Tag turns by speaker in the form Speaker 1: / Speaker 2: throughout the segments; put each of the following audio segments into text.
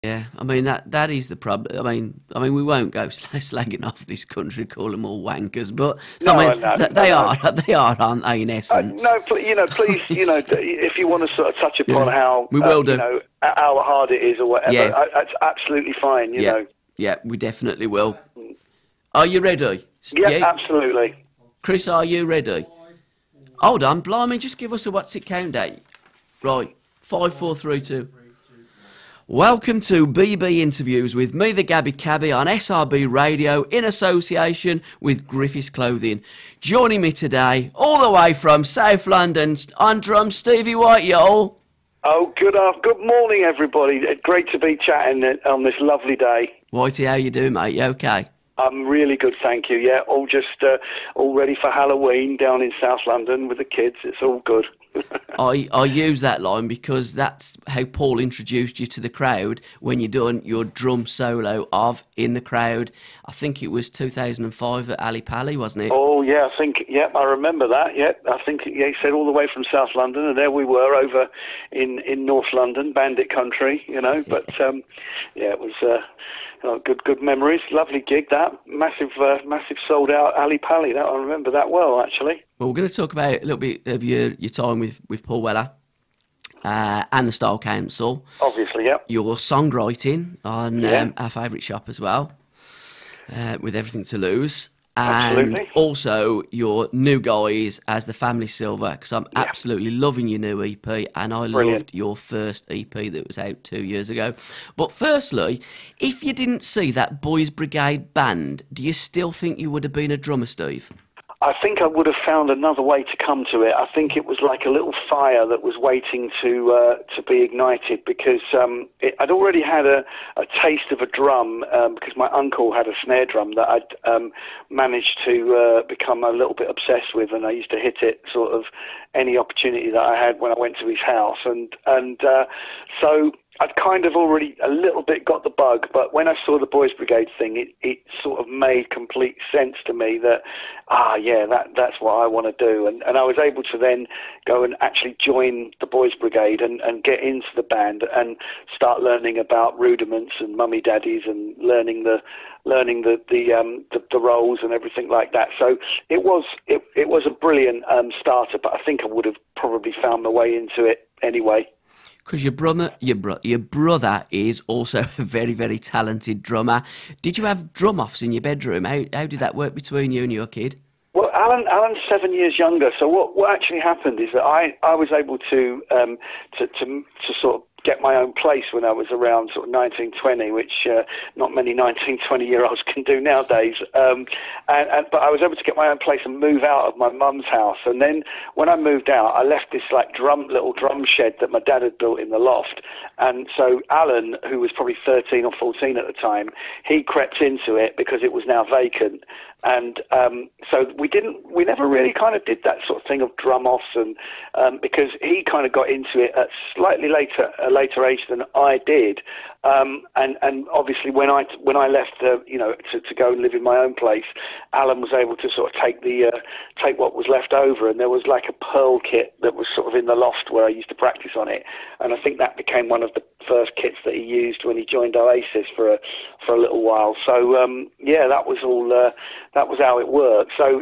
Speaker 1: Yeah, I mean that is the problem. I mean, we won't go slagging off this country, call them all wankers, but I
Speaker 2: No,
Speaker 1: mean
Speaker 2: no,
Speaker 1: they
Speaker 2: no.
Speaker 1: are, they are, aren't they? In essence,
Speaker 2: No, please, if you want to sort of touch upon
Speaker 1: yeah,
Speaker 2: how,
Speaker 1: we will do.
Speaker 2: how hard it is or whatever,
Speaker 1: Yeah,
Speaker 2: that's absolutely fine,
Speaker 1: yeah, yeah, we definitely will. Are you ready?
Speaker 2: Yeah,
Speaker 1: Yeah,
Speaker 2: absolutely.
Speaker 1: Chris, are you ready? Hold on, blimey, just give us a what's it count date. Right, 5, 4, 3, 2. Welcome to BB Interviews with Media-Gabbie Cabbie on SRB Radio in association with Griffiths Clothing. Joining me today, all the way from South London, on drums, Stevie White, y'all.
Speaker 2: Oh, good morning, everybody. Great to be chatting on this lovely day.
Speaker 1: Whitey, how you doing, mate? You okay?
Speaker 2: I'm really good, thank you. Yeah, all ready for Halloween down in South London with the kids. It's all good.
Speaker 1: I use that line because that's how Paul introduced you to the crowd when you done your drum solo of In the Crowd. I think it was 2005 at Ali Pali, wasn't it?
Speaker 2: Oh, yeah, I remember that. Yeah, I think, yeah, he said all the way from South London, and there we were over in North London, Bandit Country, But, yeah, it was good memories. Lovely gig, that. Massive sold out Ali Pali. That I remember that well, actually.
Speaker 1: Well, we're going to talk about a little bit of your time with Paul Weller and the Style Council.
Speaker 2: Obviously, yeah.
Speaker 1: Your songwriting on our favourite shop as well, with Everything to Lose. And
Speaker 2: Absolutely.
Speaker 1: also your new guys as the Family Silver, because I'm absolutely loving your new EP, and I loved your first EP that was out 2 years ago. But firstly, if you didn't see that Boys Brigade band, do you still think you would have been a drummer, Steve?
Speaker 2: I think I would have found another way to come to it. I think it was like a little fire that was waiting to be ignited, because I'd already had a taste of a drum, because my uncle had a snare drum that I'd managed to become a little bit obsessed with, and I used to hit it sort of any opportunity that I had when I went to his house, and so I'd kind of already a little bit got the bug, but when I saw the Boys Brigade thing, it sort of made complete sense to me that, that's what I want to do. And I was able to then go and actually join the Boys Brigade and get into the band and start learning about rudiments and mummy daddies and learning the roles and everything like that. So it was a brilliant starter, but I think I would have probably found my way into it anyway.
Speaker 1: Because your brother is also a very, very talented drummer. Did you have drum offs in your bedroom? How did that work between you and your kid?
Speaker 2: Well, Alan's 7 years younger. So what actually happened is that I was able to sort of get my own place when I was around sort of 19, 20, which not many 19, 20-year-olds can do nowadays. But I was able to get my own place and move out of my mum's house. And then when I moved out, I left this like little drum shed that my dad had built in the loft. And so Alan, who was probably 13 or 14 at the time, he crept into it because it was now vacant. And so we never really kind of did that sort of thing of drum offs, and because he kind of got into it at slightly a later age than I did, and obviously when I left to go and live in my own place, Alan was able to sort of take what was left over, and there was like a Pearl kit that was sort of in the loft where I used to practice on it, and I think that became one of the first kits that he used when he joined Oasis for a little while. So that was all. That was how it worked. So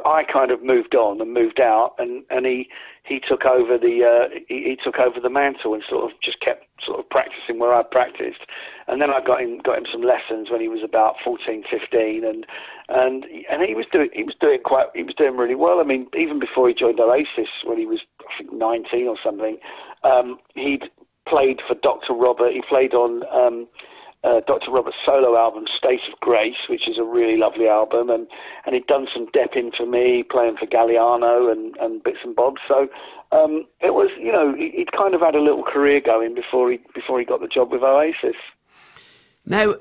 Speaker 2: I kind of moved on and moved out, and he took over the mantle and sort of just kept sort of practicing where I practiced. And then I got him some lessons when he was about 14, 15, and he was doing really well. I mean, even before he joined Oasis, when he was I think 19 or something, he'd played for Dr. Robert. He played on Dr. Robert's solo album, State of Grace, which is a really lovely album, and he'd done some depping for me, playing for Galliano and bits and bobs. So it was, he'd kind of had a little career going before he got the job with Oasis.
Speaker 1: Now,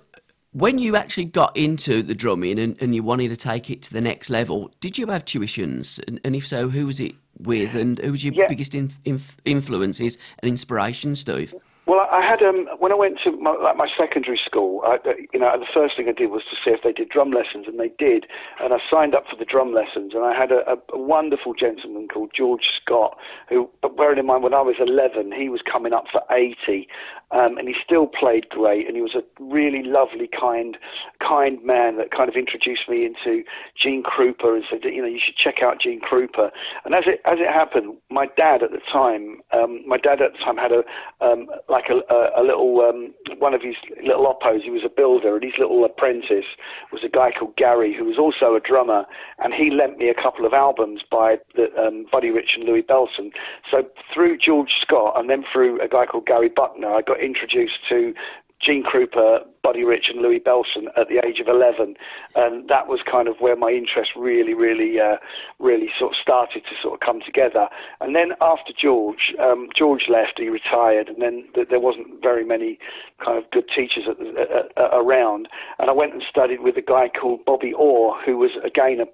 Speaker 1: when you actually got into the drumming and you wanted to take it to the next level, did you have tuitions? And if so, who was it with, and who was your biggest influences and inspirations, Steve?
Speaker 2: Well, I had when I went to my secondary school, the first thing I did was to see if they did drum lessons, and they did, and I signed up for the drum lessons, and I had a wonderful gentleman called George Scott, who, bearing in mind when I was 11, he was coming up for 80, and he still played great, and he was a really lovely, kind man that kind of introduced me into Gene Krupa and said, you should check out Gene Krupa. And as it happened, my dad at the time had a little one of his little oppos. He was a builder, and his little apprentice was a guy called Gary, who was also a drummer, and he lent me a couple of albums by Buddy Rich and Louis Bellson. So through George Scott and then through a guy called Gary Buckner, I got introduced to Gene Krupa, Buddy Rich and Louis Bellson at the age of 11, and that was kind of where my interest really sort of started to sort of come together. And then after George left, he retired, and then there wasn't very many kind of good teachers around, and I went and studied with a guy called Bobby Orr, who was again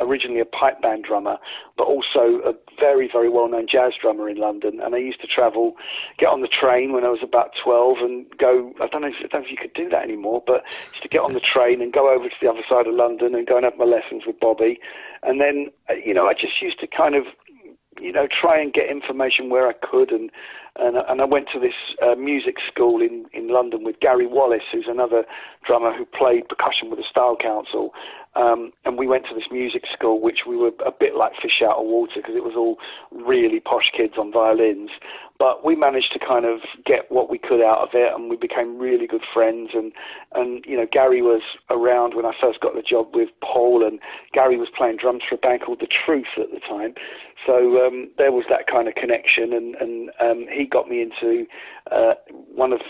Speaker 2: originally a pipe band drummer, but also a very, very well-known jazz drummer in London. And I used to travel, get on the train when I was about 12 and go, I don't know if you could do that anymore, but just to get on the train and go over to the other side of London and go and have my lessons with Bobby. And then, I just used to kind of, try and get information where I could. And I went to this music school in London with Gary Wallace, who's another drummer who played percussion with the Style Council. And we went to this music school, which we were a bit like fish out of water because it was all really posh kids on violins. But we managed to kind of get what we could out of it, and we became really good friends. And Gary was around when I first got the job with Paul, and Gary was playing drums for a band called The Truth at the time. So there was that kind of connection, and he got me into one of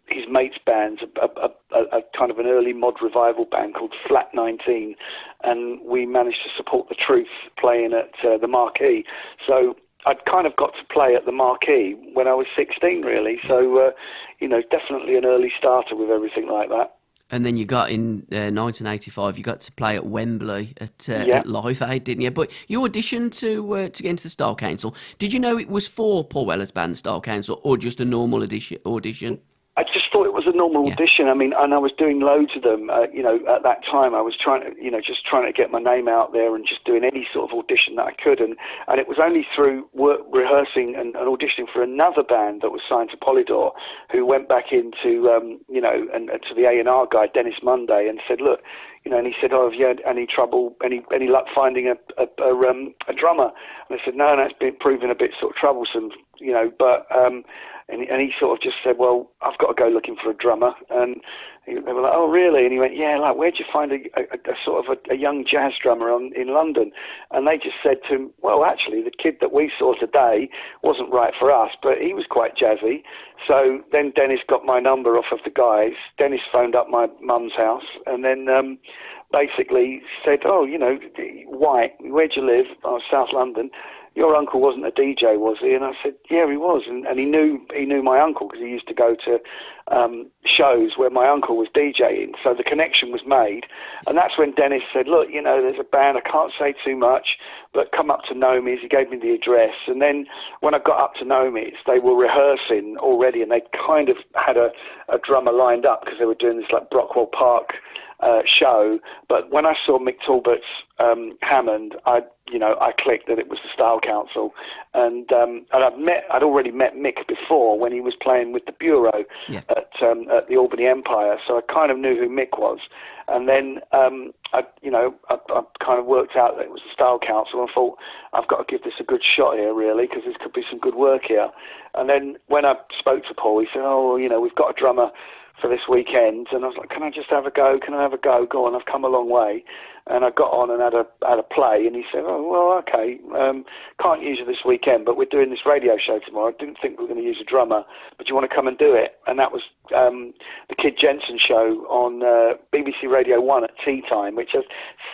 Speaker 2: his mates' bands, a kind of an early mod revival band called Flat 19, and we managed to support The Truth playing at the Marquee. So I'd kind of got to play at the Marquee when I was 16, really. So, definitely an early starter with everything like that.
Speaker 1: And then you got in 1985, you got to play at Wembley at Live Aid, didn't you? But you auditioned to get into the Style Council. Did you know it was for Paul Weller's band, Style Council, or just a normal audition?
Speaker 2: I just thought it was a normal audition. I mean, and I was doing loads of them. At that time, I was trying to get my name out there and just doing any sort of audition that I could. And it was only through rehearsing and auditioning for another band that was signed to Polydor, who went back into, and to the A&R guy, Dennis Monday, and said, look, and he said, oh, have you had any trouble, any luck finding a drummer? And I said, no, it's been proving a bit sort of troublesome, but. And he sort of just said, well, I've got to go looking for a drummer. And they were like, oh, really? And he went, yeah, like, where'd you find a sort of a young jazz drummer in London? And they just said to him, well, actually, the kid that we saw today wasn't right for us, but he was quite jazzy. So then Dennis got my number off of the guys. Dennis phoned up my mum's house and then basically said, oh, White, where'd you live? Oh, South London. Your uncle wasn't a DJ, was he? And I said, yeah, he was. And he knew my uncle because he used to go to shows where my uncle was DJing. So the connection was made. And that's when Dennis said, look, there's a band, I can't say too much, but come up to Nomi's. He gave me the address. And then when I got up to Nomi's, they were rehearsing already, and they kind of had a drummer lined up because they were doing this like Brockwell Park show. But when I saw Mick Talbot's Hammond, I clicked that it was the Style Council, and I'd already met Mick before when he was playing with the Bureau at the Albany Empire, so I kind of knew who Mick was. And then I kind of worked out that it was the Style Council, and thought I've got to give this a good shot here, really, because this could be some good work here. And then when I spoke to Paul, he said, oh, we've got a drummer for this weekend, and I was like, can I just have a go? Can I have a go? Go on, I've come a long way. And I got on and had a play, and he said, oh, well, okay, can't use you this weekend, but we're doing this radio show tomorrow. I didn't think we were going to use a drummer, but do you want to come and do it? And that was the Kid Jensen show on BBC Radio 1 at tea time, which I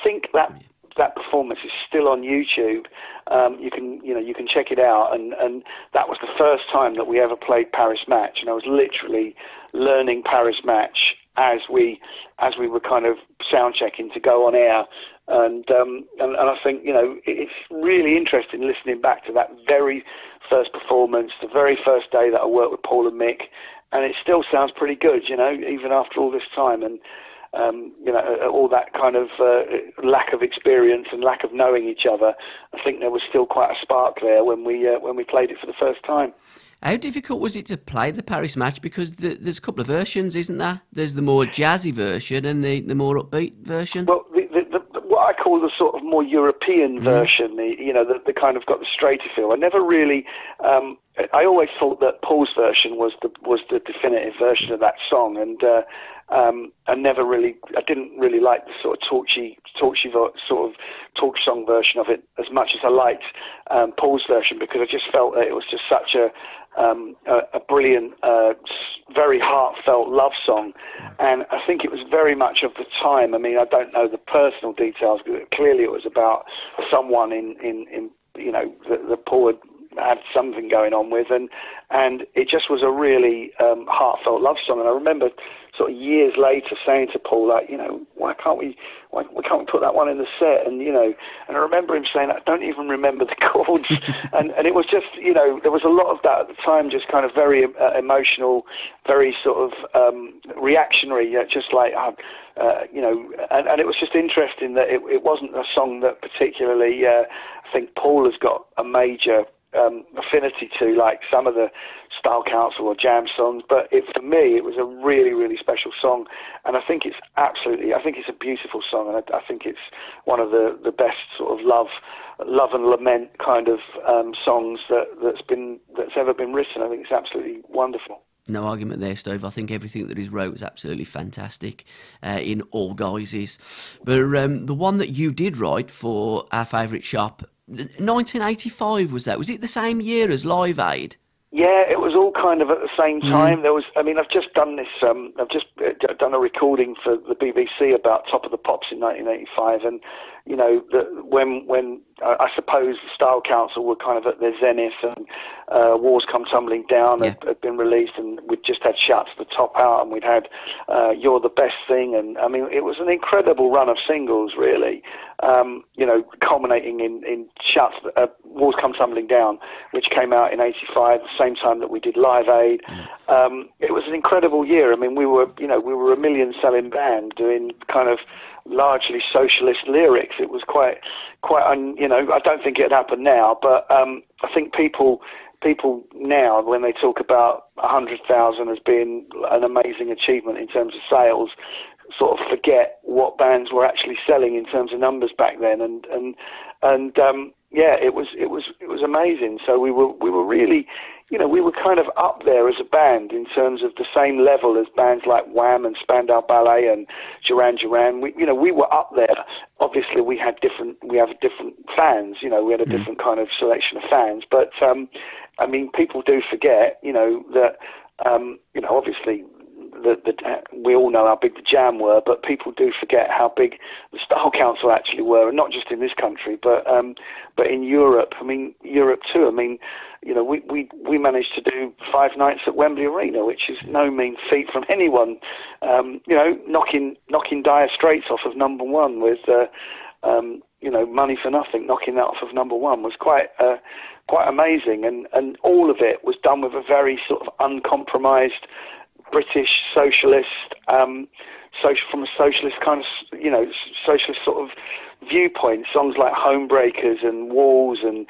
Speaker 2: think that performance is still on YouTube. You can check it out, and that was the first time that we ever played Paris Match, and I was literally learning Paris Match as we were kind of sound checking to go on air and I think, you know, it's really interesting listening back to that very first performance, the very first day that I worked with Paul and Mick, and it still sounds pretty good, you know, even after all this time. And you know, all that kind of lack of experience and lack of knowing each other, I think there was still quite a spark there when we played it for the first time.
Speaker 1: How difficult was it to play the Paris match? Because there's a couple of versions, isn't there? There's the more jazzy version and the more upbeat version.
Speaker 2: Well, what I call the sort of more European version, the kind of got the straighter feel. I never really. I always thought that Paul's version was the definitive version of that song, and I didn't really like the sort of torchy sort of talk song version of it as much as I liked Paul's version, because I just felt that it was just such a brilliant, very heartfelt love song, and I think it was very much of the time. I mean, I don't know the personal details, but clearly it was about someone in you know, that Paul had something going on with, and it just was a really heartfelt love song. And I remember sort of years later saying to Paul, like, you know, why can't we put that one in the set? And, you know, and I remember him saying, I don't even remember the chords. and it was just, you know, there was a lot of that at the time, just kind of very emotional, very sort of reactionary, just like, you know, and it was just interesting that it wasn't a song that particularly, I think Paul has got a major affinity to, like some of the Style Council or jam songs, but for me it was a really, really special song, and I think it's a beautiful song, and I think it's one of the best sort of love and lament kind of songs that's ever been written. I think it's absolutely wonderful.
Speaker 1: No argument there, Steve. I think everything that he's wrote was absolutely fantastic in all guises. But the one that you did write for our favourite shop, 1985 was that? Was it the same year as Live Aid?
Speaker 2: Yeah, it was all kind of at the same time. There was, I mean, I've just done this. I've just done a recording for the BBC about Top of the Pops in 1985, and you know, when I suppose the Style Council were kind of at their zenith, and Walls Come Tumbling Down had been released, and we'd just had Shout to the Top out, and we'd had You're the Best Thing, and I mean, it was an incredible run of singles, really. You know, culminating in Shout Walls Come Tumbling Down, which came out in '85, the same time that we did Live Aid. It was an incredible year. I mean, we were a million-selling band doing kind of largely socialist lyrics. It was quite, you know, I don't think it happened now, but I think people now, when they talk about 100,000 as being an amazing achievement in terms of sales, sort of forget what bands were actually selling in terms of numbers back then, and yeah, it was amazing. So we were really, you know, we were kind of up there as a band in terms of the same level as bands like Wham and Spandau Ballet and Duran Duran. We were up there. Obviously, we have different fans. You know, we had a different kind of selection of fans. But I mean, people do forget, you know, that you know, obviously, we all know how big the Jam were, but people do forget how big the Style Council actually were, and not just in this country, but in Europe. I mean, Europe too. I mean, you know, we managed to do 5 nights at Wembley Arena, which is no mean feat from anyone. You know, knocking Dire Straits off of #1 with you know, Money for Nothing, knocking that off of #1 was quite amazing, and all of it was done with a very sort of uncompromised British socialist, from a socialist kind of, you know, socialist sort of viewpoint. Songs like Homebreakers and Walls and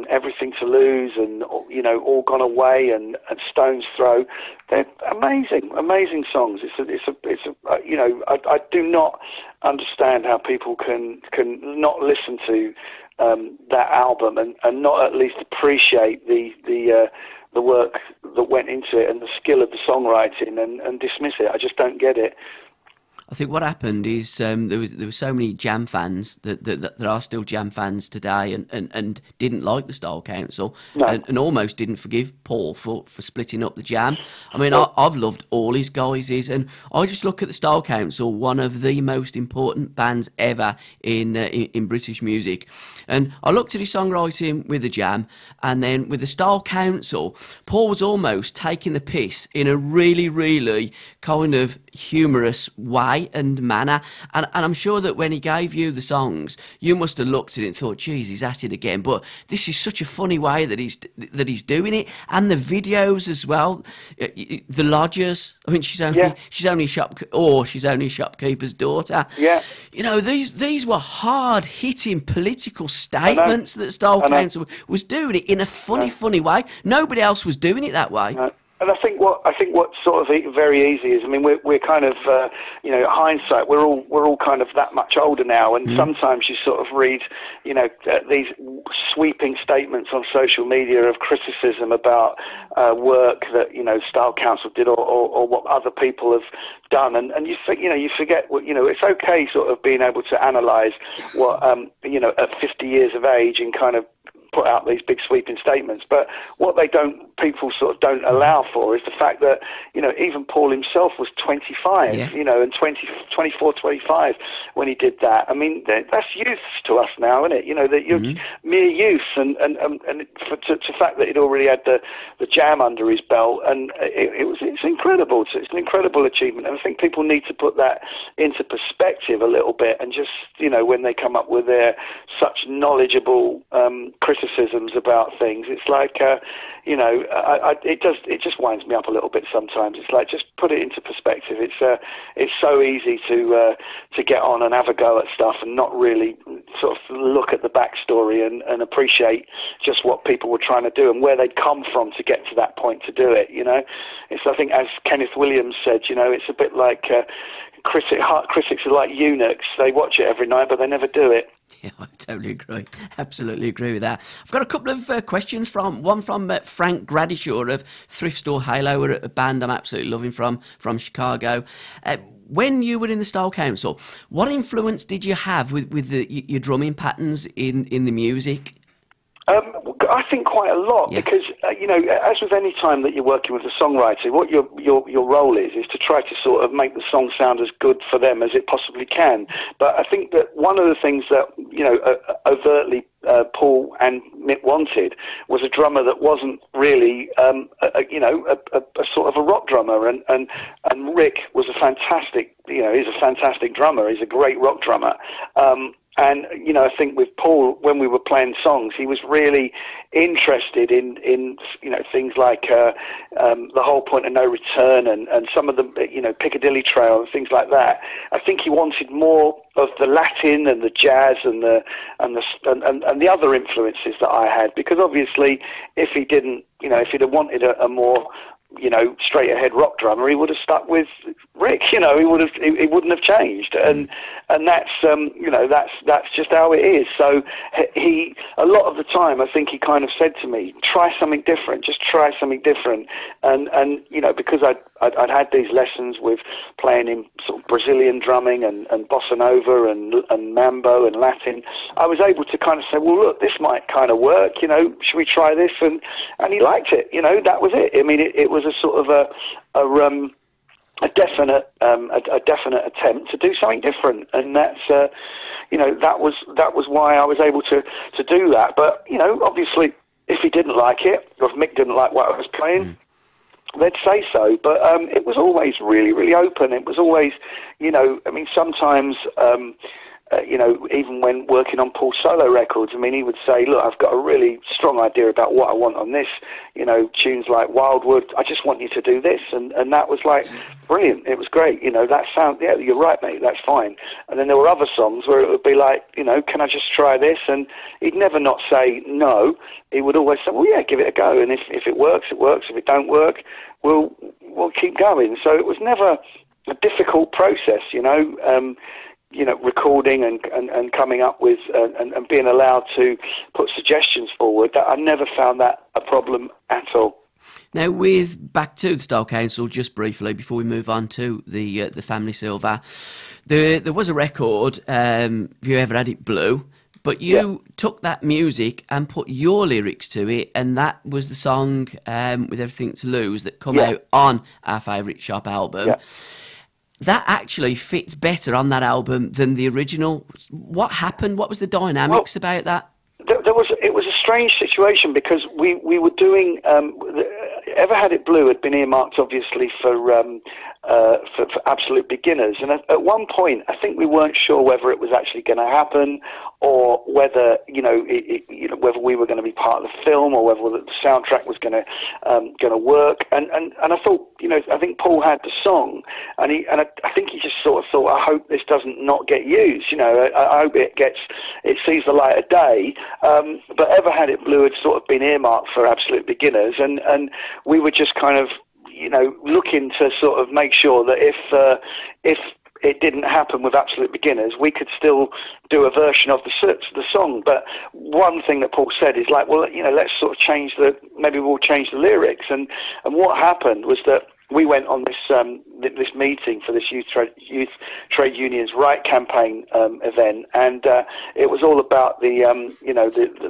Speaker 2: Everything to Lose and, you know, All Gone Away and Stone's Throw. They're amazing songs. It's a you know, I do not understand how people can not listen to that album and not at least appreciate the work that went into it and the skill of the songwriting and dismiss it. I just don't get it.
Speaker 1: I think what happened is there were so many Jam fans that there are still Jam fans today and didn't like the Style Council and almost didn't forgive Paul for splitting up the Jam. I mean, I've loved all his guises, and I just look at the Style Council, one of the most important bands ever in British music. And I looked at his songwriting with the Jam, and then with the Style Council, Paul was almost taking the piss in a really, really kind of humorous way way and manner. And I'm sure that when he gave you the songs, you must have looked at it and thought, geez, he's at it again. But this is such a funny way that he's doing it. And the videos as well. The lodgers. I mean, she's only a shopkeeper's daughter.
Speaker 2: Yeah.
Speaker 1: You know, these were hard-hitting political statements that Style Council was doing it in a funny way. Nobody else was doing it that way.
Speaker 2: And I think what's sort of very easy is, I mean, we're kind of, you know, hindsight, we're all kind of that much older now, and sometimes you sort of read, you know, these sweeping statements on social media of criticism about work that, you know, Style Council did or what other people have done, and you forget what, you know, it's okay sort of being able to analyse what, you know, at 50 years of age and kind of put out these big sweeping statements, but what people sort of don't allow for is the fact that, you know, even Paul himself was 25, you know, and 24, 25 when he did that. I mean, that's youth to us now, isn't it? You know, that you're mere youth, and to the fact that he'd already had the jam under his belt, and it's incredible. It's an incredible achievement, and I think people need to put that into perspective a little bit, and just, you know, when they come up with their such knowledgeable criticisms about things, it's like, you know, it just winds me up a little bit sometimes. It's like, just put it into perspective. It's so easy to get on and have a go at stuff and not really sort of look at the backstory and appreciate just what people were trying to do and where they'd come from to get to that point to do it. You know, it's, I think, as Kenneth Williams said, you know, it's a bit like critics are like eunuchs. They watch it every night, but they never do it.
Speaker 1: Yeah, I totally agree. Absolutely agree with that. I've got a couple of questions one from Frank Gradishaw of Thrift Store Halo, a band I'm absolutely loving from Chicago. When you were in the Style Council, what influence did you have with your drumming patterns in the music?
Speaker 2: I think quite a lot, because you know, as with any time that you're working with a songwriter, what your role is to try to sort of make the song sound as good for them as it possibly can. But I think that one of the things that, you know, overtly Paul and Mick wanted was a drummer that wasn't really, you know, a sort of a rock drummer, and Rick was a fantastic, you know, he's a fantastic drummer. He's a great rock drummer. And, you know, I think with Paul, when we were playing songs, he was really interested in you know, things like The Whole Point of No Return and some of the, you know, Piccadilly Trail and things like that. I think he wanted more of the Latin and the jazz and the other influences that I had, because obviously if he didn't, you know, if he'd have wanted a more, you know, straight ahead rock drummer, he would have stuck with Rick. You know, he wouldn't have changed, and that's you know, that's just how it is. So he, a lot of the time, I think he kind of said to me, try something different, just try something different, and you know, because I'd had these lessons with playing in sort of Brazilian drumming and bossa nova and mambo and Latin, I was able to kind of say, well, look, this might kind of work, you know, should we try this? And he liked it, you know, that was it. I mean, it was a sort of a definite attempt to do something different, and that's you know, that was why I was able to do that. But, you know, obviously, if he didn't like it, or if Mick didn't like what I was playing, they'd say so. But it was always really, really open. It was always, you know, I mean, sometimes you know, even when working on Paul's solo records, I mean, he would say, look, I've got a really strong idea about what I want on this, you know, tunes like Wildwood, I just want you to do this, and that was like brilliant. It was great, you know, that sound, yeah, you're right, mate, that's fine. And then there were other songs where it would be like, you know, can I just try this? And he'd never not say no. He would always say, well, yeah, give it a go, and if it works, it works. If it don't work, we'll keep going. So it was never a difficult process, you know, recording and coming up with and being allowed to put suggestions forward. That I never found that a problem at all.
Speaker 1: Now, with back to the Style Council, just briefly before we move on to the Family Silver, there was a record. Have you ever had it? Blue. But you took that music and put your lyrics to it, and that was the song With Everything to Lose that come out on our favourite Shop album. Yeah. That actually fits better on that album than the original. What happened? What was the dynamics about that?
Speaker 2: It was a strange situation, because we were doing Ever Had It Blue had been earmarked obviously for for absolute beginners. And at one point, I think we weren't sure whether it was actually going to happen, or whether whether we were going to be part of the film, or whether the soundtrack was going to work. And I thought, I think Paul had the song, and I think he just sort of thought, I hope this doesn't not get used. I hope it sees the light of day. But Ever Had It Blue had sort of been earmarked for absolute beginners, and we were just kind of looking to sort of make sure that if it didn't happen with absolute beginners, we could still do a version of the song. But one thing that Paul said is like, well, let's sort of maybe we'll change the lyrics. And what happened was that we went on this meeting for this youth trade unions right campaign event, and it was all about the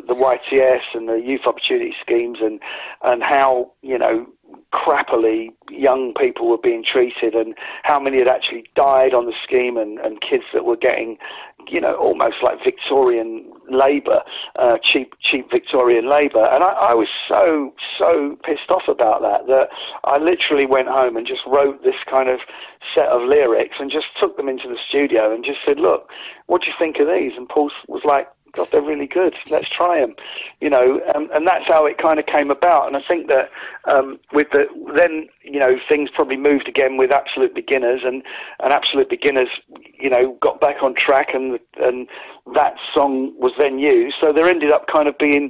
Speaker 2: YTS and the youth opportunity schemes, and how crappily young people were being treated, and how many had actually died on the scheme, and kids that were getting almost like Victorian labour, cheap Victorian labour. And I was so pissed off about that I literally went home and just wrote this kind of set of lyrics and just took them into the studio and just said, look, what do you think of these? And Paul was like, God, they're really good. Let's try them, and that's how it kind of came about. And I think that things probably moved again with Absolute Beginners, and Absolute Beginners, got back on track, and that song was then used. So there ended up kind of being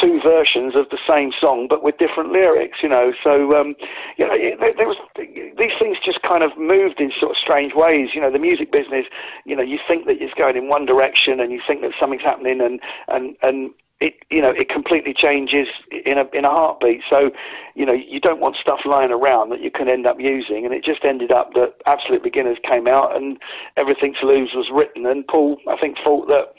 Speaker 2: two versions of the same song, but with different lyrics, So there was these things just kind of moved in sort of strange ways. The music business, you think that it's going in one direction, and you think that something's happening, and it completely changes in a heartbeat. So, you don't want stuff lying around that you can end up using. And it just ended up that Absolute Beginners came out, and Everything to Lose was written. And Paul, I think, thought that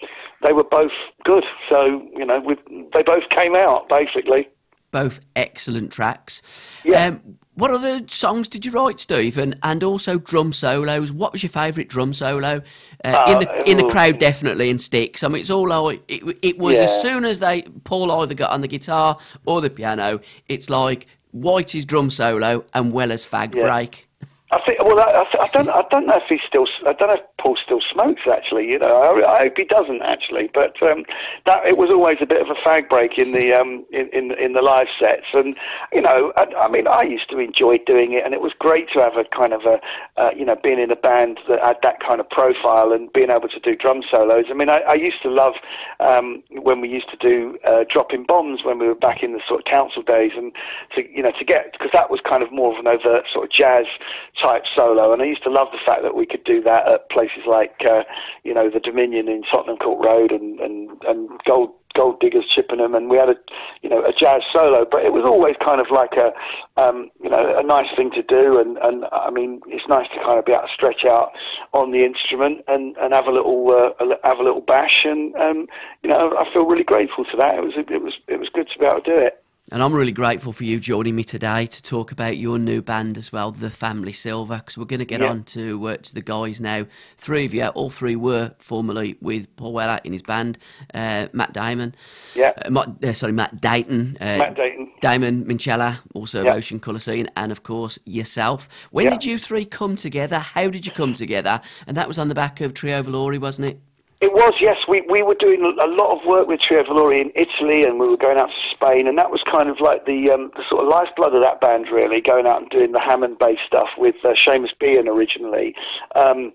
Speaker 2: they were both good. So, they both came out, basically.
Speaker 1: Both excellent tracks.
Speaker 2: Yeah.
Speaker 1: What other songs did you write, Stephen? And also drum solos. What was your favourite drum solo? In the Crowd, definitely, and Sticks. I mean, it's all like it was. As soon as Paul either got on the guitar or the piano, it's like Whitey's drum solo and Weller's Fag Break.
Speaker 2: I think. Well, I don't know if I don't know if Paul still smokes. Actually, I hope he doesn't. Actually, but that it was always a bit of a fag break in the in the live sets, and I mean, I used to enjoy doing it, and it was great to have a kind of being in a band that had that kind of profile and being able to do drum solos. I mean, I used to love when we used to do Dropping Bombs when we were back in the sort of council days, and to get, because that was kind of more of an overt sort of jazz type solo, and I used to love the fact that we could do that at places like the Dominion in Tottenham Court Road and Gold Diggers Chippenham, and we had a jazz solo, but it was always kind of like a nice thing to do, and I mean, it's nice to kind of be able to stretch out on the instrument and have a little bash, and I feel really grateful to that. It was good to be able to do it.
Speaker 1: And I'm really grateful for you joining me today to talk about your new band as well, The Family Silver, because we're going to get on to the guys now. Three of you, all three were formerly with Paul Weller in his band, Matt Damon.
Speaker 2: Yeah.
Speaker 1: Matt Dayton.
Speaker 2: Matt Dayton.
Speaker 1: Damon Minchella, also of Ocean Colour Scene, and of course yourself. When did you three come together? How did you come together? And that was on the back of Trio Valori, wasn't it?
Speaker 2: It was, yes. We were doing a lot of work with Trio Valori in Italy, and we were going out to Spain, and that was kind of like the sort of lifeblood of that band, really, going out and doing the Hammond-based stuff with Seamus Bean originally. And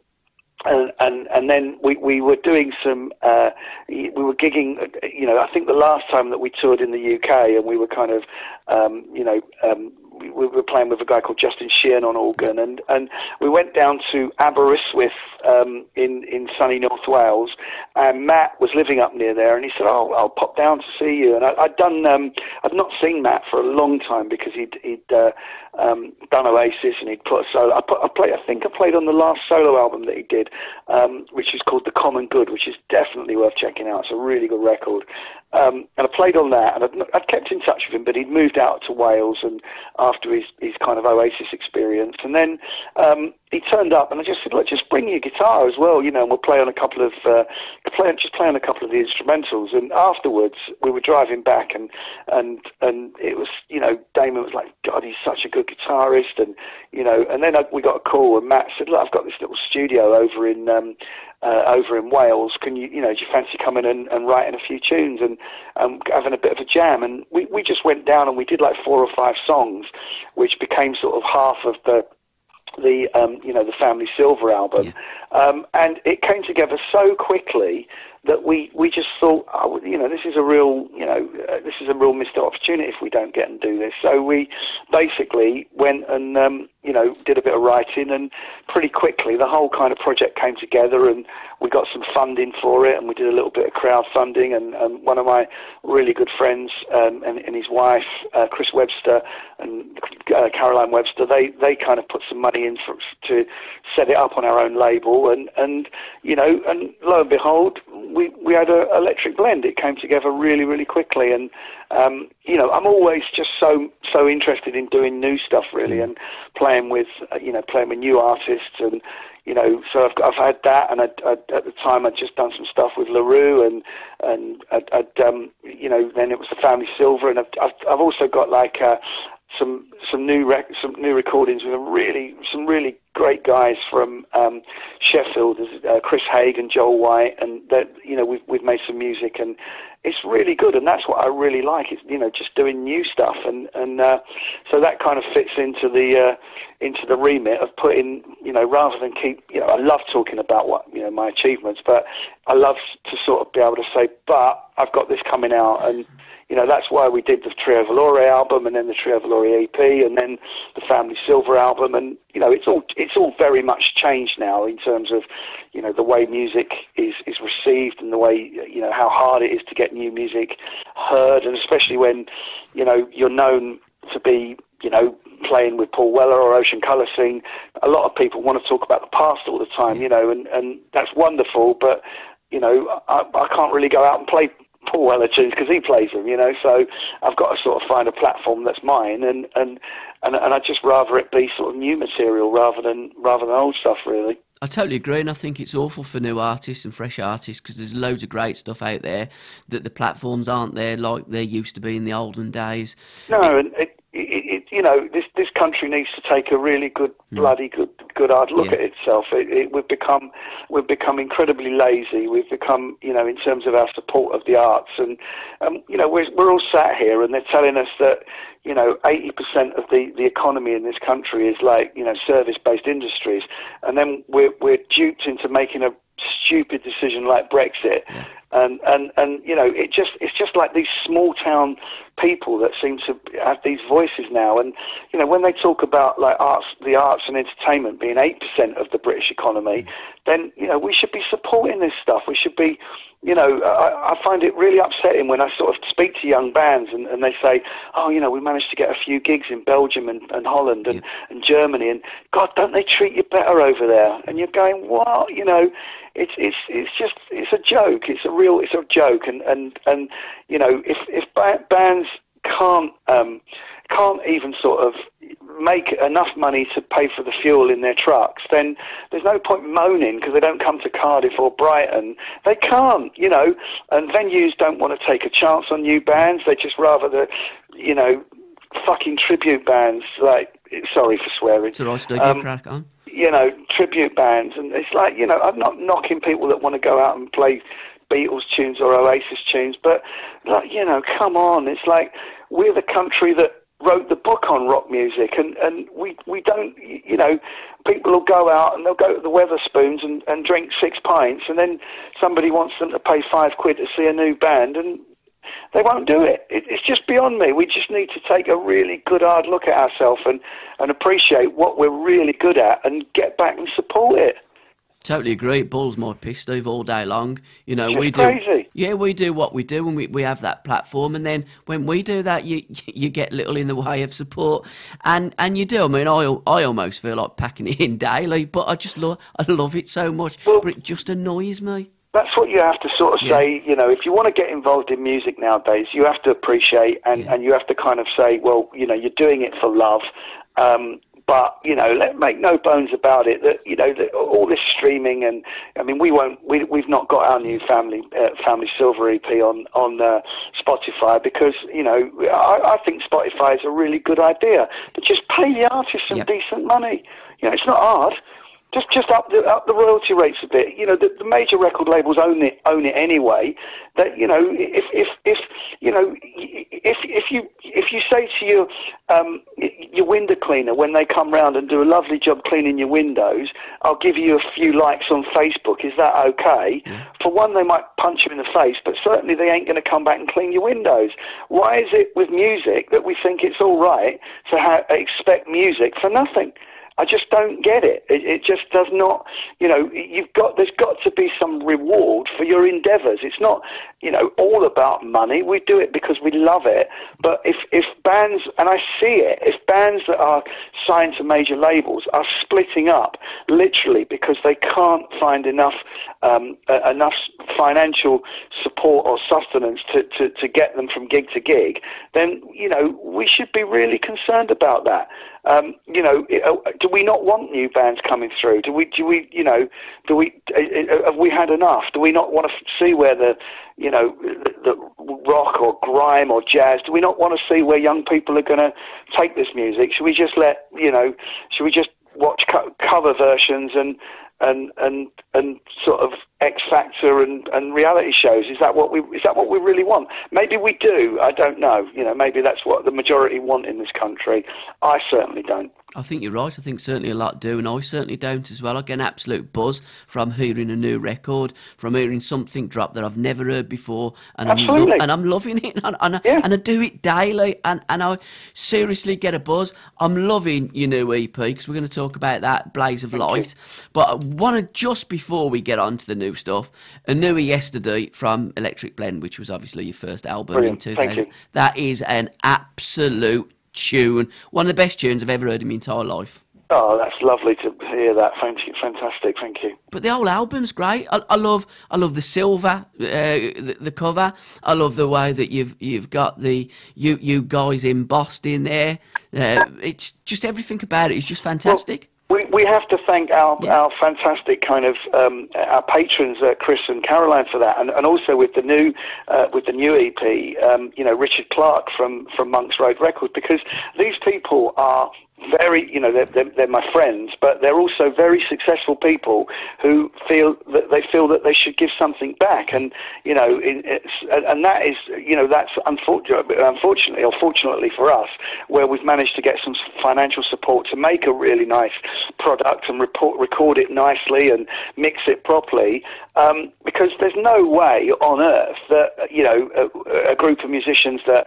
Speaker 2: then we were doing some, we were gigging, I think the last time that we toured in the UK, and we were kind of, we were playing with a guy called Justin Sheehan on organ, and we went down to Aberystwyth in sunny North Wales, and Matt was living up near there, and he said, "Oh, I'll pop down to see you." And I'd not seen Matt for a long time because he'd done Oasis, and he'd put a solo. I think I played on the last solo album that he did, which is called The Common Good, which is definitely worth checking out. It's a really good record. and I played on that, and I'd kept in touch with him, but he'd moved out to Wales, and after his kind of Oasis experience, and then he turned up, and I just said, look, just bring your guitar as well, you know, and we'll play on a couple of just play on a couple of the instrumentals. And afterwards, we were driving back, and it was, you know, Damon was like, God, he's such a good guitarist, and you know, and then we got a call, and Matt said, look, I've got this little studio over in Wales. Can you, you know, do you fancy coming and writing a few tunes and having a bit of a jam? And we just went down and we did like 4 or 5 songs, which became sort of half of the you know, the Family Silver album. Yeah. And it came together so quickly that we just thought, oh, you know, this is a real, you know, this is a real missed opportunity if we don't get and do this. So we basically went and, you know, did a bit of writing, and pretty quickly the whole kind of project came together, and we got some funding for it, and we did a little bit of crowdfunding, and one of my really good friends and his wife, Chris Webster and Caroline Webster, they kind of put some money in to set it up on our own label, and you know, and lo and behold, we had an Electric Blend. It came together really, really quickly, and you know, I'm always just so interested in doing new stuff, really, and playing with you know, playing with new artists, and you know, so I've had that, and at the time I'd just done some stuff with LaRue, and I'd you know, then it was the Family Silver, and I've also got like some new recordings with some really great guys from Sheffield, Chris Haig and Joel White, and that, you know, we've made some music, and it's really good, and that's what I really like, is, you know, just doing new stuff, and so that kind of fits into the remit of putting, you know, rather than keep, you know, I love talking about what, you know, my achievements, but I love to sort of be able to say, but I've got this coming out, and you know, that's why we did the Trio Valore album, and then the Trio Valore EP, and then the Family Silver album, and you know, it's all very much changed now in terms of, you know, the way music is received, and the way, you know, how hard it is to get new music heard, and especially when, you know, you're known to be, you know, playing with Paul Weller or Ocean Colour Scene. A lot of people want to talk about the past all the time, you know, and that's wonderful, but you know, I can't really go out and play Paul Weller tunes because he plays them, you know, so I've got to sort of find a platform that's mine, and I'd just rather it be sort of new material rather than old stuff, really.
Speaker 1: I totally agree, and I think it's awful for new artists and fresh artists, because there's loads of great stuff out there that the platforms aren't there like there used to be in the olden days.
Speaker 2: No, and you know, this country needs to take a really good, bloody good hard look at itself. We've become incredibly lazy. We've become, you know, in terms of our support of the arts, and you know, we're all sat here, and they're telling us that, you know, 80% of the economy in this country is like, you know, service-based industries, and then we're duped into making a stupid decision like Brexit. Yeah. And you know, it's just like these small town people that seem to have these voices now, and you know, when they talk about like the arts and entertainment being 8% of the British economy, then you know, we should be supporting this stuff. We should be, you know, I find it really upsetting when I sort of speak to young bands, and they say, oh, you know, we managed to get a few gigs in Belgium and Holland and Germany, and God, don't they treat you better over there? And you're going, what? You know, it's a joke. It's a joke, and you know, if bands can't even sort of make enough money to pay for the fuel in their trucks, then there's no point moaning because they don't come to Cardiff or Brighton. They can't, you know, and venues don't want to take a chance on new bands. They just rather the, you know, fucking tribute bands, like, sorry for swearing.
Speaker 1: It's all right, Steve, you crack on.
Speaker 2: You know, tribute bands, and it's like, you know, I'm not knocking people that want to go out and play Beatles tunes or Oasis tunes, but like, you know, come on, it's like we're the country that wrote the book on rock music, and we don't, you know, people will go out and they'll go to the Weatherspoons and drink 6 pints, and then somebody wants them to pay £5 to see a new band, and they won't do it. It's just beyond me. We just need to take a really good hard look at ourselves and appreciate what we're really good at and get back and support it.
Speaker 1: Totally agree. It balls my piss, Steve, all day long. You know,
Speaker 2: we do. Crazy.
Speaker 1: Yeah, we do what we do, and we have that platform. And then when we do that, you get little in the way of support, and you do. I mean, I almost feel like packing it in daily, but I love it so much. Well, but it just annoys me.
Speaker 2: That's what you have to sort of say, you know, if you want to get involved in music nowadays, you have to appreciate and you have to kind of say, well, you know, you're doing it for love. But, you know, make no bones about it that, you know, that all this streaming and, I mean, we've not got our new Family Silver EP on Spotify because, you know, I think Spotify is a really good idea. But just pay the artists some decent money. You know, it's not hard. Just up the royalty rates a bit. You know, the major record labels own it anyway. That, you know, if you know, if you say to your window cleaner when they come round and do a lovely job cleaning your windows, I'll give you a few likes on Facebook. Is that okay? Yeah. For one, they might punch you in the face, but certainly they ain't going to come back and clean your windows. Why is it with music that we think it's all right to expect music for nothing? I just don't get it. It just does not, you know, there's got to be some reward for your endeavours. It's not, you know, all about money. We do it because we love it. But if bands, and I see it, if bands that are signed to major labels are splitting up literally because they can't find enough financial support or sustenance to get them from gig to gig, then, you know, we should be really concerned about that. You know, do we not want new bands coming through? Have we had enough? Do we not want to see where the rock or grime or jazz, do we not want to see where young people are going to take this music? Should we just watch cover versions and sort of X Factor and reality shows? Is that what we really want? Maybe we do. I don't know. You know, maybe that's what the majority want in this country. I certainly don't.
Speaker 1: I think you're right. I think certainly a lot do, and I certainly don't as well. I get an absolute buzz from hearing a new record, from hearing something drop that I've never heard before, and I'm loving it, and I do it daily, and I seriously get a buzz. I'm loving your new EP because we're going to talk about that, Blaze of Light. But I want to, just before we get on to the new stuff, a newie yesterday from Electric Blend, which was obviously your first album.
Speaker 2: Brilliant.
Speaker 1: In 2000.
Speaker 2: Thank you.
Speaker 1: That is an absolute tune, one of the best tunes I've ever heard in my entire life.
Speaker 2: Oh, that's lovely to hear that. Fantastic, thank you.
Speaker 1: But the whole album's great. I love the silver, the cover. I love the way that you've got the you guys embossed in there. It's just everything about it is just fantastic.
Speaker 2: Well, we have to thank our fantastic kind of our patrons, Chris and Caroline, for that, and also with the new EP, you know, Richard Clark from Monks Road Records, because these people are very, you know, they're my friends, but they're also very successful people who feel that they should give something back, and you know, and that is, you know, that's unfortunately or fortunately for us, where we've managed to get some financial support to make a really nice product and record it nicely and mix it properly, because there's no way on earth that, you know, a group of musicians that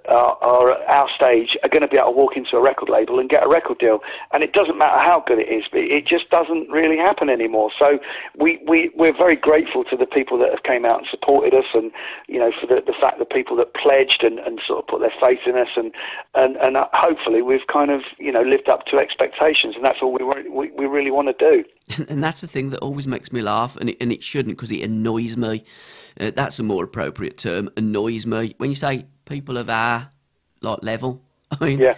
Speaker 2: are at our stage are going to be able to walk into a record label and get a record deal, and it doesn't matter how good it is, but it just doesn't really happen anymore. So we're very grateful to the people that have came out and supported us, and you know, for the fact that people that pledged and sort of put their faith in us, and hopefully we've kind of, you know, lived up to expectations, and that's all we really want to do.
Speaker 1: And that's the thing that always makes me laugh, and it shouldn't, because it annoys me. That's a more appropriate term, annoys me. When you say people of our level, I mean,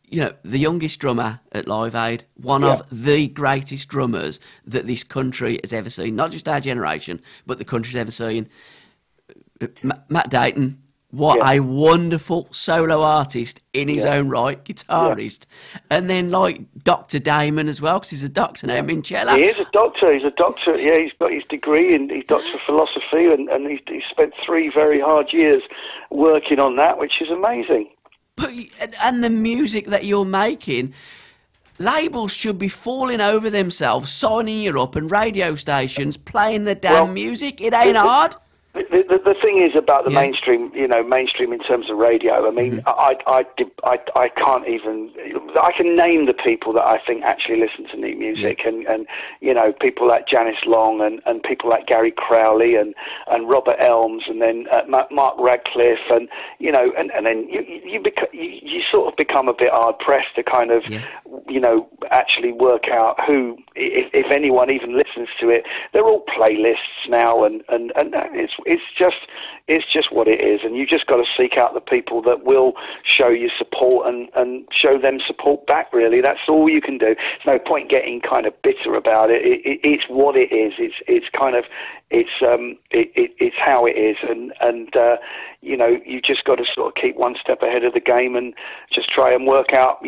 Speaker 1: you know, the youngest drummer at Live Aid, one of the greatest drummers that this country has ever seen, not just our generation, but the country's ever seen. Matt Dayton, what a wonderful solo artist in his own right, guitarist. And then, like, Dr. Damon as well, because he's a doctor now, Minchella.
Speaker 2: He is a doctor. He's a doctor. Yeah, he's got his degree in Doctor of Philosophy, and he's spent 3 very hard years working on that, which is amazing.
Speaker 1: And the music that you're making, labels should be falling over themselves, signing you up, and radio stations playing the damn music. It ain't hard.
Speaker 2: The thing is about the mainstream, you know, mainstream in terms of radio. I mean, I can't even. I can name the people that I think actually listen to new music, and you know, people like Janice Long and people like Gary Crowley and Robert Elms, and then Mark Radcliffe, and you know, and then you sort of become a bit hard pressed to kind of actually work out who, if anyone even listens to it. They're all playlists now, and it's just what it is, and you just got to seek out the people that will show you support and show them support back. Really, that's all you can do. There's no point getting kind of bitter about it. It's what it is. It's how it is, and you just got to sort of keep one step ahead of the game and just try and work out,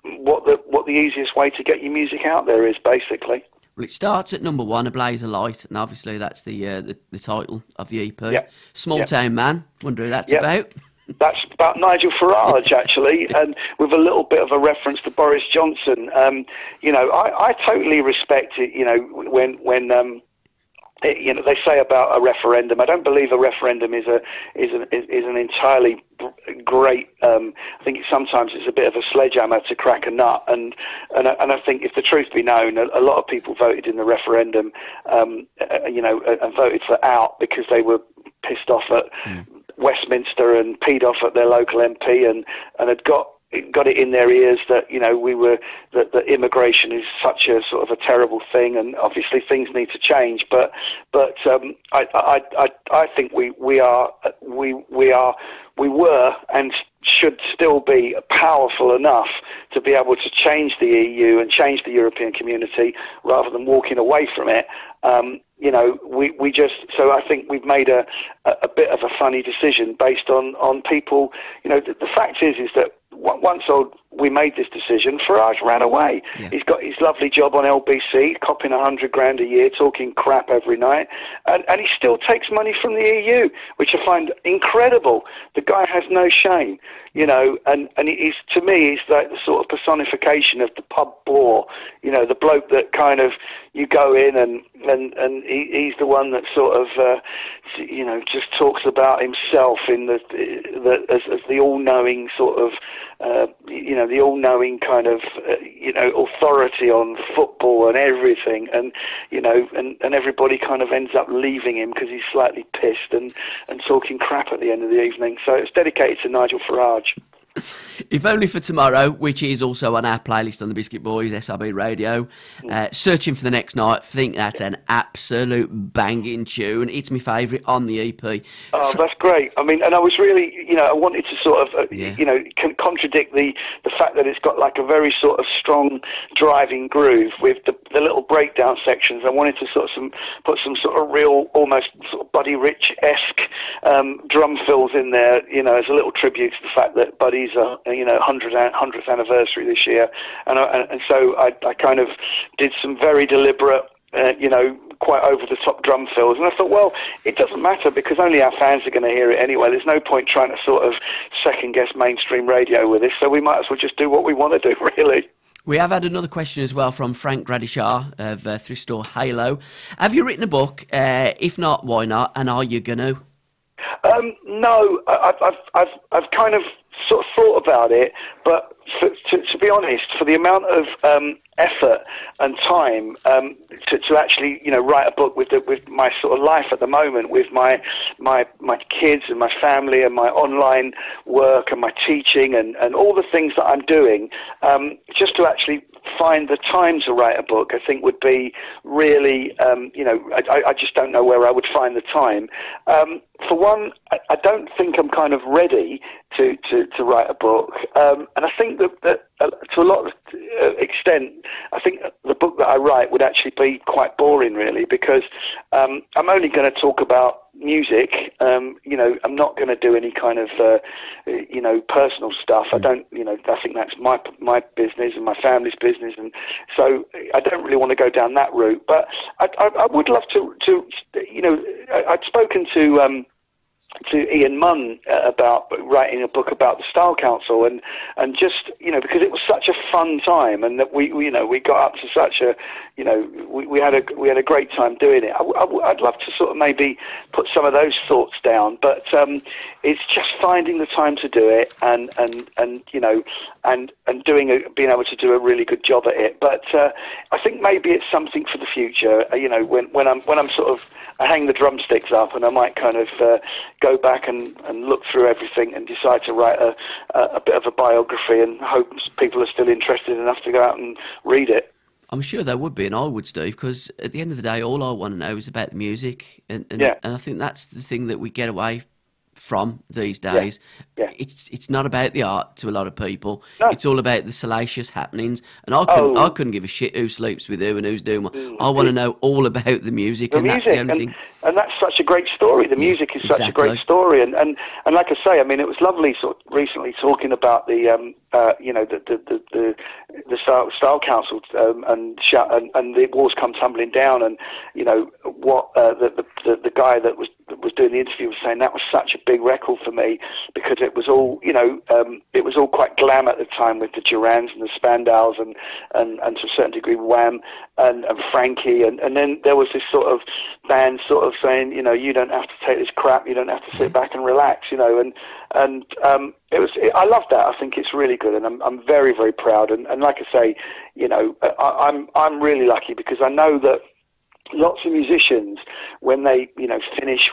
Speaker 2: what the easiest way to get your music out there is, basically.
Speaker 1: Well, it starts at number 1, A Blaze of Light, and obviously that's the title of the EP.
Speaker 2: Yeah.
Speaker 1: Small Town Man, wonder who that's
Speaker 2: Yeah.
Speaker 1: about.
Speaker 2: That's about Nigel Farage, actually, and with a little bit of a reference to Boris Johnson. I totally respect it, when they say about a referendum. I don't believe a referendum is an entirely great. I think sometimes it's a bit of a sledgehammer to crack a nut, and I think if the truth be known, a lot of people voted in the referendum, and voted for out because they were pissed off at Westminster and peed off at their local MP, and had got it in their ears that that immigration is such a sort of a terrible thing, and obviously things need to change. But I think we were and should still be powerful enough to be able to change the EU and change the European community rather than walking away from it. So I think we've made a bit of a funny decision based on people. The fact is that once we made this decision, Farage ran away. Yeah. He's got his lovely job on LBC, copping $100,000 a year, talking crap every night, and he still takes money from the EU, which I find incredible. The guy has no shame, and he's, to me, he's like the sort of personification of the pub bore, the bloke that kind of, you go in and he's the one that sort of, just talks about himself in as the all-knowing sort of, the all-knowing kind of, authority on football and everything, and everybody kind of ends up leaving him because he's slightly pissed and talking crap at the end of the evening. So it's dedicated to Nigel Farage.
Speaker 1: If Only for Tomorrow, which is also on our playlist on the Biscuit Boys, SRB Radio. Searching for the Next Night, I think that's an absolute banging tune. It's my favourite on the EP.
Speaker 2: Oh, that's great. I mean, and I was really, I wanted to sort of, contradict the fact that it's got like a very sort of strong driving groove with the little breakdown sections. I wanted to sort of put some sort of real, almost sort of Buddy Rich-esque drum fills in there, as a little tribute to the fact that Buddy's 100th anniversary this year, and so I kind of did some very deliberate, quite over-the-top drum fills, and I thought, well, it doesn't matter because only our fans are going to hear it anyway. There's no point trying to sort of second-guess mainstream radio with this, so we might as well just do what we want to do, really.
Speaker 1: We have had another question as well from Frank Gradishar of Thrift Store Halo. Have you written a book? If not, why not? And are you going to?
Speaker 2: No, I've kind of sort of thought about it, but to be honest, for the amount of effort and time to actually write a book with my sort of life at the moment, with my kids and my family and my online work and my teaching and all the things that I'm doing, just to actually find the time to write a book, I think would be really, I just don't know where I would find the time. For one, I don't think I'm kind of ready to write a book, and I think that to a lot of extent, I think the book that I write would actually be quite boring, really, because I'm only going to talk about music. I'm not going to do any kind of personal stuff. I don't, I think that's my business and my family's business, and so I don't really want to go down that route. But I would love to I'd spoken to Ian Munn about writing a book about the Style Council, and just because it was such a fun time, and that we got up to such a we had a great time doing it. I'd love to sort of maybe put some of those thoughts down, but it's just finding the time to do it and being able to do a really good job at it. But I think maybe it's something for the future. When I'm sort of, I hang the drumsticks up and I might kind of go go back and look through everything and decide to write a bit of a biography, and hope people are still interested enough to go out and read it.
Speaker 1: I'm sure there would be, and I would, Steve, because at the end of the day, all I want to know is about the music, and I think that's the thing that we get away from these days.
Speaker 2: Yeah.
Speaker 1: It's not about the art to a lot of people.
Speaker 2: No.
Speaker 1: It's all about the salacious happenings, and I couldn't give a shit who sleeps with who and who's doing what. I want to know all about the music, that's the only thing.
Speaker 2: And that's such a great story. The music is such a great story, and like I say, I mean, it was lovely sort of recently talking about the the Style Council and the walls come tumbling down, and what the guy that was doing the interview was saying that was such a big record for me, because it was all it was all quite glam at the time, with the Durans and the Spandals and to a certain degree Wham and Frankie, and then there was this sort of band sort of saying, you don't have to take this crap, you don't have to sit back and relax, and I love that. I think it's really good, and I'm very, very proud, and like I say, I'm really lucky, because I know that lots of musicians, when they finish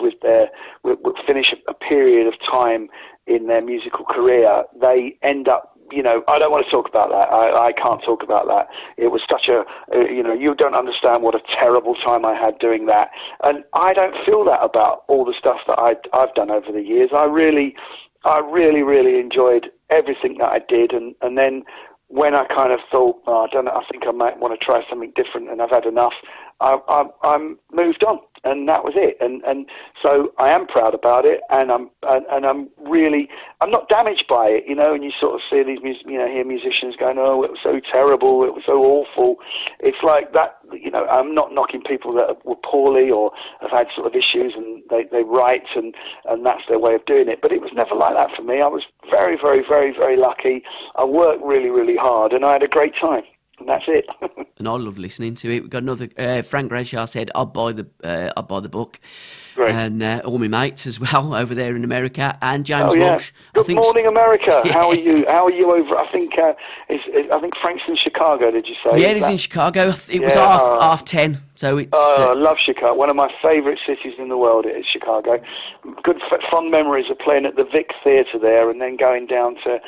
Speaker 2: finish a period of time in their musical career, they end up, I don't want to talk about that. I can't talk about that. It was such a, you don't understand what a terrible time I had doing that. And I don't feel that about all the stuff that I've done over the years. I really, really enjoyed everything that I did. And then when I kind of thought, I don't know, I think I might want to try something different, and I've had enough, I'm moved on, and that was it. And so I am proud about it, and I'm not damaged by it, and you sort of see these hear musicians going, oh, it was so terrible, it was so awful. It's like that, I'm not knocking people that were poorly or have had sort of issues, and they write, and that's their way of doing it. But it was never like that for me. I was very, very, very, very lucky. I worked really, really hard, and I had a great time. And that's it.
Speaker 1: And I love listening to it. We've got another. Frank Greshar said, "I'll buy the book."
Speaker 2: Great.
Speaker 1: And all my mates as well over there in America, and James Walsh.
Speaker 2: Good morning, America. Yeah. How are you? How are you over? I think Frank's in Chicago. Did you say?
Speaker 1: Yeah, it is in Chicago. It was half 10, so it's.
Speaker 2: I love Chicago. One of my favourite cities in the world. It is Chicago. Good fond memories of playing at the Vic Theatre there, and then going down to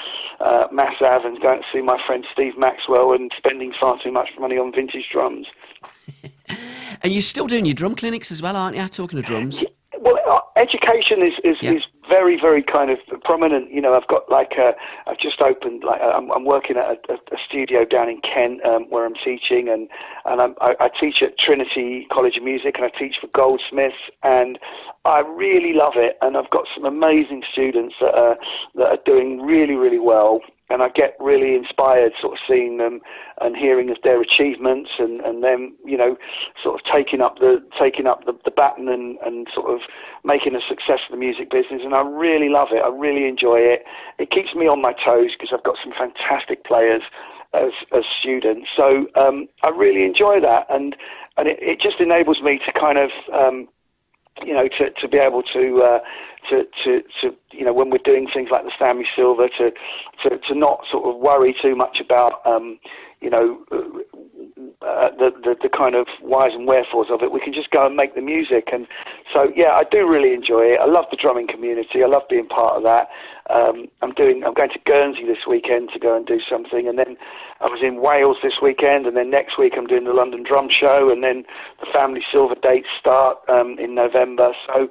Speaker 2: Mass Ave and going to see my friend Steve Maxwell, and spending far too much money on vintage drums.
Speaker 1: And you're still doing your drum clinics as well, aren't you? Talking of drums.
Speaker 2: Yeah, well, education is very, very kind of prominent. I've got I've just opened, I'm working at a studio down in Kent where I'm teaching, and I teach at Trinity College of Music, and I teach for Goldsmiths, and I really love it. And I've got some amazing students that are doing really, really well. And I get really inspired sort of seeing them and hearing of their achievements, and them, sort of taking up the baton and sort of making a success of the music business. And I really love it. I really enjoy it. It keeps me on my toes, because I've got some fantastic players as students. So I really enjoy that, and it just enables me to kind of to be able to when we're doing things like the Stanley Silver, to not sort of worry too much about the kind of whys and wherefores of it. We can just go and make the music. And so I do really enjoy it. I love the drumming community. I love being part of that. I'm going to Guernsey this weekend to go and do something, and then I was in Wales this weekend, and then next week I'm doing the London Drum Show, and then the Family Silver dates start in November. So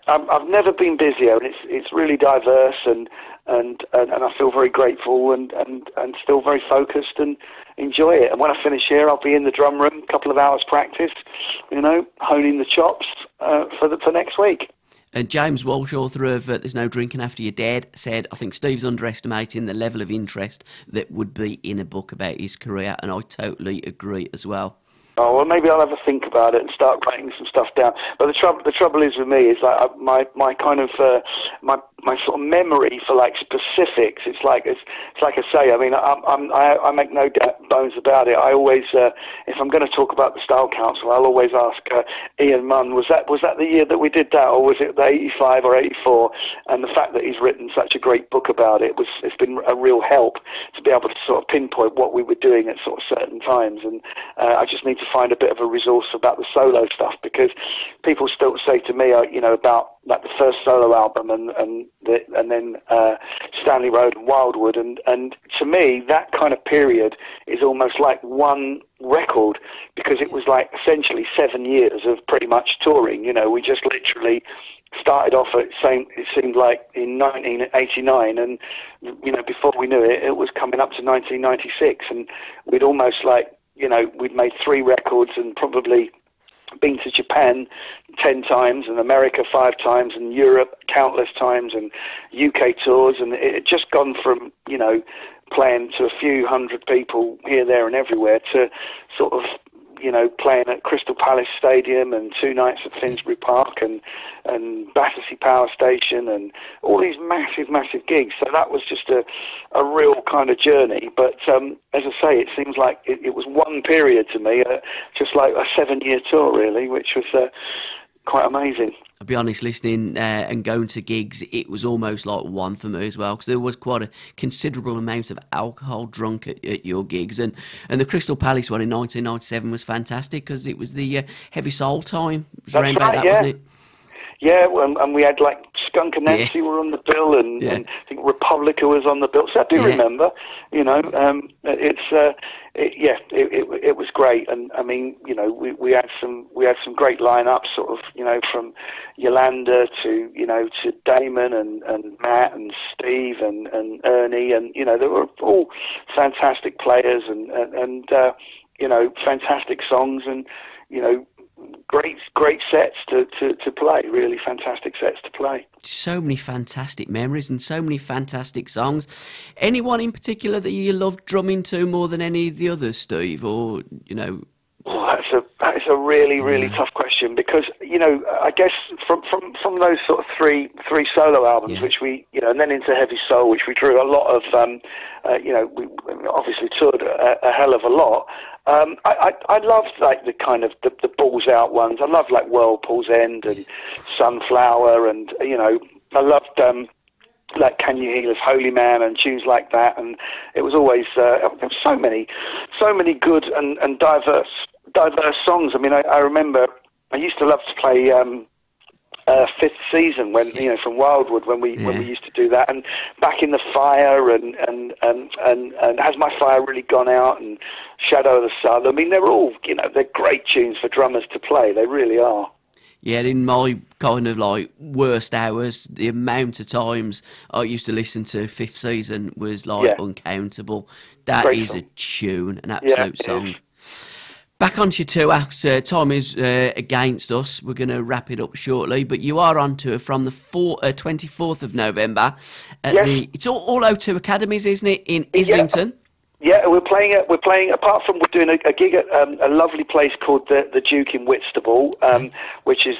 Speaker 2: I've never been busier, and it's really diverse, and I feel very grateful and still very focused and enjoy it. And when I finish here, I'll be in the drum room, a couple of hours practice, honing the chops for next week.
Speaker 1: And James Walsh, author of There's No Drinking After You're Dead, said, I think Steve's underestimating the level of interest that would be in a book about his career, and I totally agree as well.
Speaker 2: Oh, well, maybe I'll have a think about it and start writing some stuff down. But the trouble is with me is like my kind of my sort of memory for like specifics. It's like I say. I mean, I make no bones about it. I always, if I'm going to talk about the Style Council, I'll always ask Ian Munn, was that the year that we did that, or was it the 85 or 84? And the fact that he's written such a great book about it, it's been a real help to be able to sort of pinpoint what we were doing at sort of certain times. And I just need to find a bit of a resource about the solo stuff, because people still say to me, about like the first solo album, and then Stanley Road and Wildwood, and to me that kind of period is almost like one record, because it was like essentially 7 years of pretty much touring. You know, we just literally started off at it seemed like in 1989, and you know, before we knew it, it was coming up to 1996, and we'd almost like, you know, we'd made 3 records and probably been to Japan 10 times and America 5 times and Europe countless times and UK tours, and it had just gone from, you know, playing to a few hundred people here, there and everywhere to sort of, you know, playing at Crystal Palace Stadium and 2 nights at Finsbury Park and Battersea Power Station and all these massive gigs. So that was just a real kind of journey. But as I say, it seems like it was one period to me, just like a 7-year tour really, which was quite amazing.
Speaker 1: I'll be honest, listening and going to gigs, it was almost like one for me as well, because there was quite a considerable amount of alcohol drunk at your gigs, and the Crystal Palace one in 1997 was fantastic because it was the Heavy Soul time. It was around about that, wasn't it?
Speaker 2: Yeah, and we had like Skunk and Nancy were on the bill, and I think Republica was on the bill. So I do remember, you know, it was great, and I mean, you know, we had some great lineups, sort of, you know, from Yolanda to, you know, to Damon and Matt and Steve and Ernie, and you know, they were all fantastic players and you know, fantastic songs, and you know, great sets to play, really fantastic sets to play.
Speaker 1: So many fantastic memories and so many fantastic songs. Anyone in particular that you loved drumming to more than any of the others, Steve, or, you know?
Speaker 2: Well, that is a really tough question, because, you know, I guess from those sort of three solo albums, which we, you know, and then into Heavy Soul, which we drew a lot of, you know, we obviously toured a hell of a lot. I loved like the kind of the balls out ones. I loved like Whirlpool's End and Sunflower, and you know, I loved like Can You Heal Us, Holy Man, and tunes like that. And it was always there were so many good and diverse songs. I mean, I remember I used to love to play Fifth Season, when, you know, from Wildwood, when we used to do that, and Back in the Fire and Has My Fire Really Gone Out, and Shadow of the Sun. I mean, they're all, you know, they're great tunes for drummers to play. They really are.
Speaker 1: Yeah, in my kind of like worst hours, the amount of times I used to listen to Fifth Season was like uncountable. That great is song. A tune, an absolute song. Back onto your tour. Time is against us. We're going to wrap it up shortly, but you are on tour from the 24th of November at it's all O2 Academies, isn't it, in Islington?
Speaker 2: Yeah, we're playing. Apart from we're doing a gig at a lovely place called the Duke in Whitstable, which is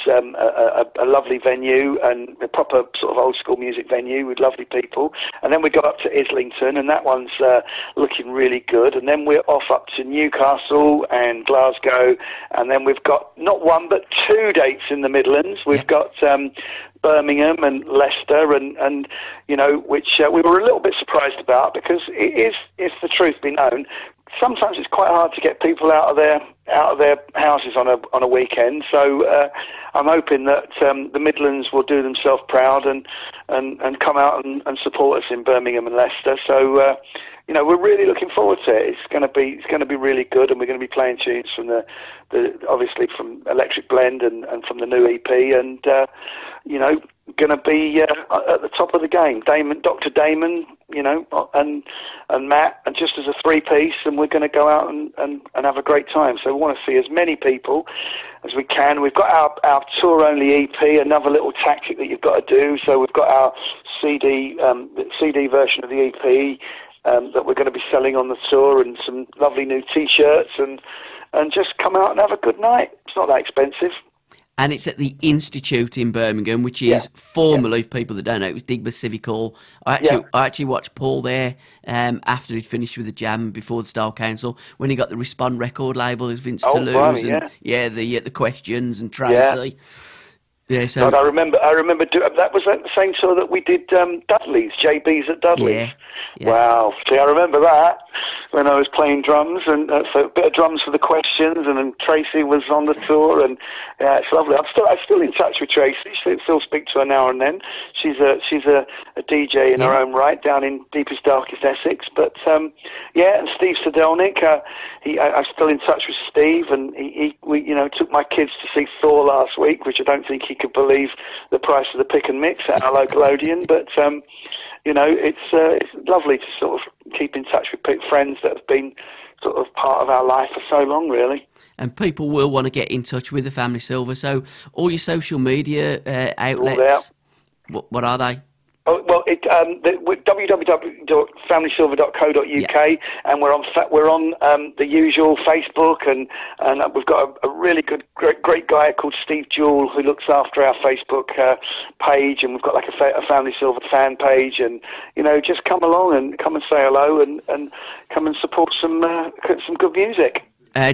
Speaker 2: a lovely venue and a proper sort of old school music venue with lovely people. And then we go up to Islington, and that one's looking really good. And then we're off up to Newcastle and Glasgow, and then we've got not one but 2 dates in the Midlands. We've got Birmingham and Leicester, and you know, which we were a little bit surprised about, because it is, if the truth be known, sometimes it's quite hard to get people out of their houses on a weekend. So I'm hoping that the Midlands will do themselves proud and come out and support us in Birmingham and Leicester. So you know, we're really looking forward to it. It's going to be really good, and we're going to be playing tunes from the obviously from Electric Blend and from the new EP, and you know, going to be at the top of the game. Dr. Damon, you know, and Matt, and just as a 3-piece, and we're going to go out and have a great time. So we want to see as many people as we can. We've got our tour-only EP, another little tactic that you've got to do. So we've got our CD version of the EP that we're going to be selling on the tour, and some lovely new T-shirts, and just come out and have a good night. It's not that expensive.
Speaker 1: And it's at the Institute in Birmingham, which is formerly, for people that don't know, it was Digbeth Civic Hall. I actually watched Paul there after he'd finished with the Jam before the Style Council, when he got the Respond record label as Vince Toulouse, and the Questions and Tracy. Yeah, so
Speaker 2: God, I remember. That was the same tour that we did. Dudley's, JB's at Dudley's.
Speaker 1: Yeah.
Speaker 2: Wow, see, I remember that. when I was playing drums, and so a bit of drums for the questions, and then Tracy was on the tour, and yeah, it's lovely. I'm still in touch with Tracy. Still speak to her now and then. She's a DJ in her own right down in deepest darkest Essex. But yeah, and Steve Sadelnik, I'm still in touch with Steve, and we took my kids to see Thor last week, which I don't think he could believe the price of the pick and mix at our local Odeon. But it's lovely to sort of keep in touch with friends that have been sort of part of our life for so long, really.
Speaker 1: And people will want to get in touch with the Family Silver. So all your social media outlets, what are they?
Speaker 2: Oh, well, www.familysilver.co.uk, and we're on the usual Facebook, and we've got a really great guy called Steve Jewell who looks after our Facebook page, and we've got like a Family Silver fan page, and just come along and come and say hello, and come and support some good music.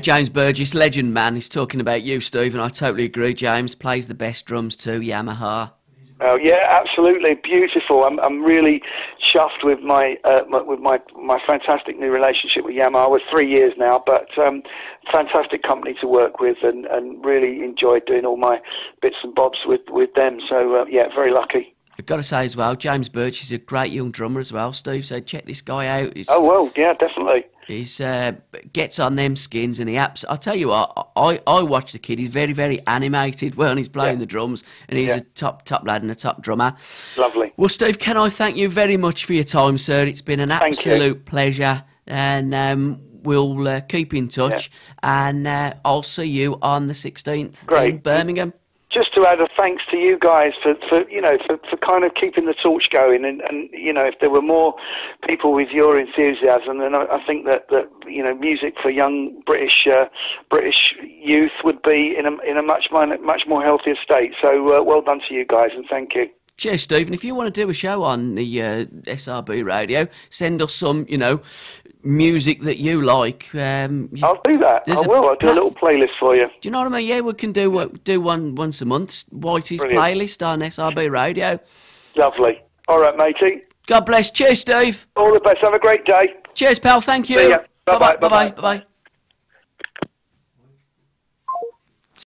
Speaker 1: James Burgess, legend man, is talking about you, Steve, and I totally agree. James plays the best drums too, Yamaha.
Speaker 2: Oh yeah, absolutely beautiful. I'm really chuffed with my fantastic new relationship with Yamaha. We're 3 years now, but fantastic company to work with, and really enjoyed doing all my bits and bobs with them. So yeah, very lucky.
Speaker 1: I've got to say as well, James Birch is a great young drummer as well, Steve. So check this guy out.
Speaker 2: Oh well, yeah, definitely.
Speaker 1: He's gets on them skins, and I'll tell you what, I watch the kid. He's very, very animated when he's playing the drums, and he's a top lad and a top drummer.
Speaker 2: Lovely.
Speaker 1: Well, Steve, can I thank you very much for your time, sir? It's been an absolute pleasure, and we'll keep in touch, and I'll see you on the 16th in Birmingham.
Speaker 2: Just to add a thanks to you guys for kind of keeping the torch going, and if there were more people with your enthusiasm, then I think that music for young British youth would be in a much more healthier state. So well done to you guys, and thank you.
Speaker 1: Cheers, Steve. And if you want to do a show on the SRB radio, send us some, music that you like.
Speaker 2: I'll do that. I'll do a little playlist for you.
Speaker 1: Do you know what I mean? Yeah, we can do one once a month. Whitey's playlist on SRB radio.
Speaker 2: Lovely. All right, matey.
Speaker 1: God bless. Cheers, Steve.
Speaker 2: All the best. Have a great day.
Speaker 1: Cheers, pal. Thank you.
Speaker 2: See ya.
Speaker 1: Bye-bye.
Speaker 2: Bye-bye.
Speaker 1: Bye-bye. Bye-bye.